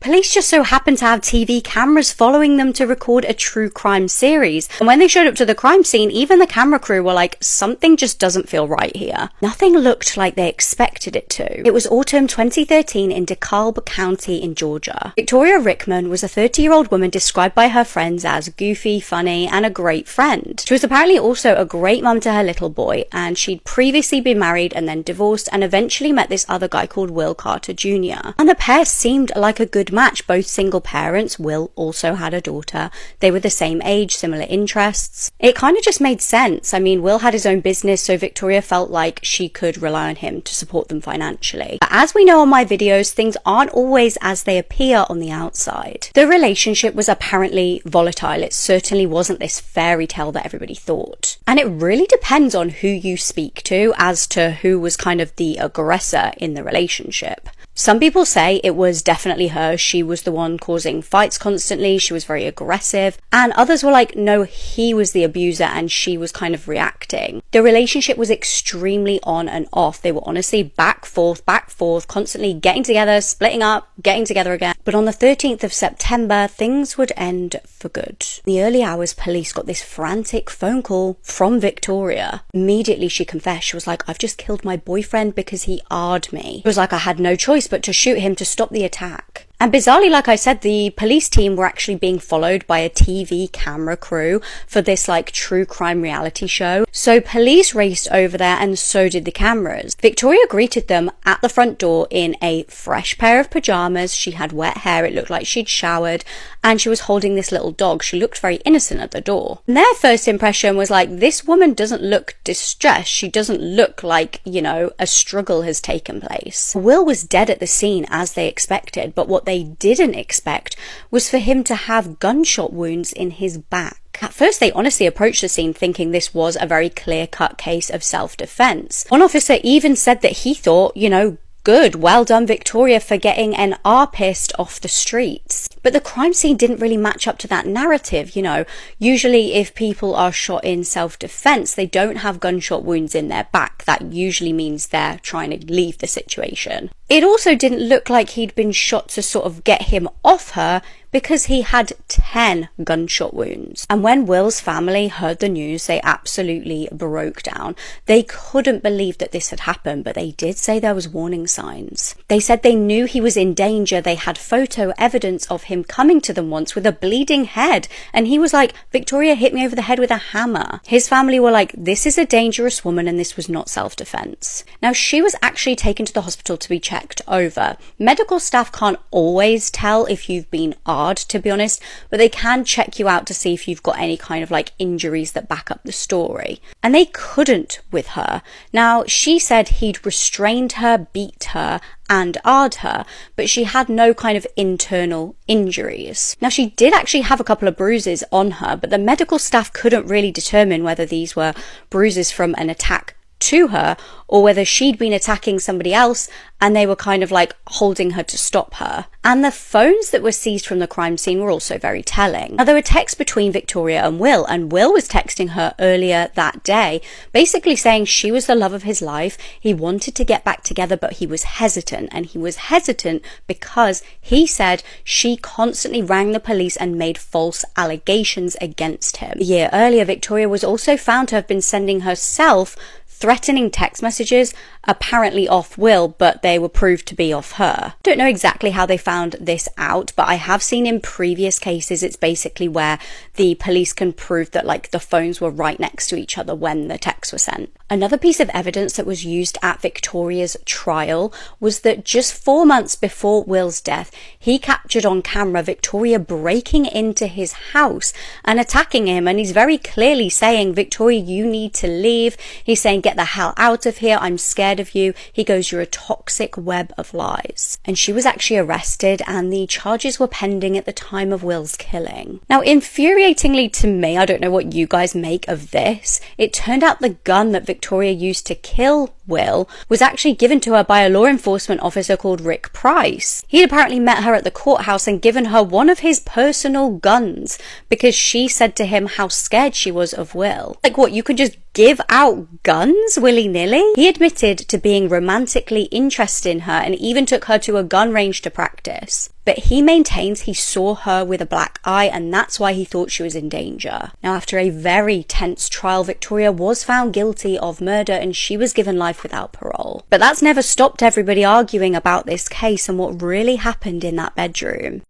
police just so happened to have TV cameras following them to record a true crime series. And when they showed up to the crime scene, even the camera crew were like, something just doesn't feel right here. Nothing looked like they expected it to. It was autumn 2013 in DeKalb County in Georgia. Victoria Rickman was a 30-year-old woman described by her friends as goofy, funny, and a great friend. She was apparently also a great mum to her little boy, and she'd previously been married and then divorced and eventually met this other guy called Will Carter Jr. And the pair seemed like a good match. Both single parents. Will also had a daughter. They were the same age, similar interests. It kind of just made sense. I mean, Will had his own business, so Victoria felt like she could rely on him to support them financially. But as we know on my videos, things aren't always as they appear on the outside. The relationship was apparently volatile. It certainly wasn't this fairy tale that everybody thought. And it really depends on who you speak to as to who was kind of the aggressor in the relationship. Some people say it was definitely her. She was the one causing fights constantly. She was very aggressive. And others were like, no, he was the abuser and she was kind of reacting. The relationship was extremely on and off. They were honestly back, forth, constantly getting together, splitting up, getting together again. But on the 13th of September, things would end for good. In the early hours, police got this frantic phone call from Victoria. Immediately she confessed. She was like, I've just killed my boyfriend because he R'd me. It was like I had no choice but to shoot him to stop the attack. And bizarrely, like I said, the police team were actually being followed by a TV camera crew for this like true crime reality show. So police raced over there and so did the cameras. Victoria greeted them at the front door in a fresh pair of pajamas. She had wet hair. It looked like she'd showered and she was holding this little dog. She looked very innocent at the door. And their first impression was like, this woman doesn't look distressed. She doesn't look like, you know, a struggle has taken place. Will was dead at the scene as they expected, but what they didn't expect was for him to have gunshot wounds in his back. At first, they honestly approached the scene thinking this was a very clear-cut case of self-defense. One officer even said that he thought, you know, good, well done Victoria for getting an R-pist off the streets. But the crime scene didn't really match up to that narrative, you know. Usually if people are shot in self-defense, they don't have gunshot wounds in their back. That usually means they're trying to leave the situation. It also didn't look like he'd been shot to sort of get him off her, because he had 10 gunshot wounds. And when Will's family heard the news, they absolutely broke down. They couldn't believe that this had happened, but they did say there was warning signs. They said they knew he was in danger. They had photo evidence of him coming to them once with a bleeding head. And he was like, Victoria hit me over the head with a hammer. His family were like, this is a dangerous woman and this was not self-defense. Now, she was actually taken to the hospital to be checked over. Medical staff can't always tell if you've been to be honest, but they can check you out to see if you've got any kind of like injuries that back up the story. And they couldn't with her. Now, she said he'd restrained her, beat her, and R'd her, but she had no kind of internal injuries. Now, she did actually have a couple of bruises on her, but the medical staff couldn't really determine whether these were bruises from an attack to her or whether she'd been attacking somebody else and they were kind of like holding her to stop her. And the phones that were seized from the crime scene were also very telling. Now, there were texts between Victoria and Will was texting her earlier that day, basically saying she was the love of his life. He wanted to get back together, but he was hesitant, and he was hesitant because he said she constantly rang the police and made false allegations against him. A year earlier, Victoria was also found to have been sending herself threatening text messages, apparently off Will, but they were proved to be off her. Don't know exactly how they found this out, but I have seen in previous cases it's basically where the police can prove that like the phones were right next to each other when the texts were sent. Another piece of evidence that was used at Victoria's trial was that just 4 months before Will's death, he captured on camera Victoria breaking into his house and attacking him, and he's very clearly saying, Victoria, you need to leave. He's saying, get the hell out of here, I'm scared of you. He goes, you're a toxic web of lies. And she was actually arrested and the charges were pending at the time of Will's killing. Now, infuriatingly to me, I don't know what you guys make of this, it turned out the gun that Victoria used to kill Will was actually given to her by a law enforcement officer called Rick Price. He'd apparently met her at the courthouse and given her one of his personal guns because she said to him how scared she was of Will. Like, what, you could just give out guns willy-nilly? He admitted to being romantically interested in her and even took her to a gun range to practice. but he maintains he saw her with a black eye and that's why he thought she was in danger. Now, after a very tense trial, Victoria was found guilty of murder and she was given life without parole. But that's never stopped everybody arguing about this case and what really happened in that bedroom.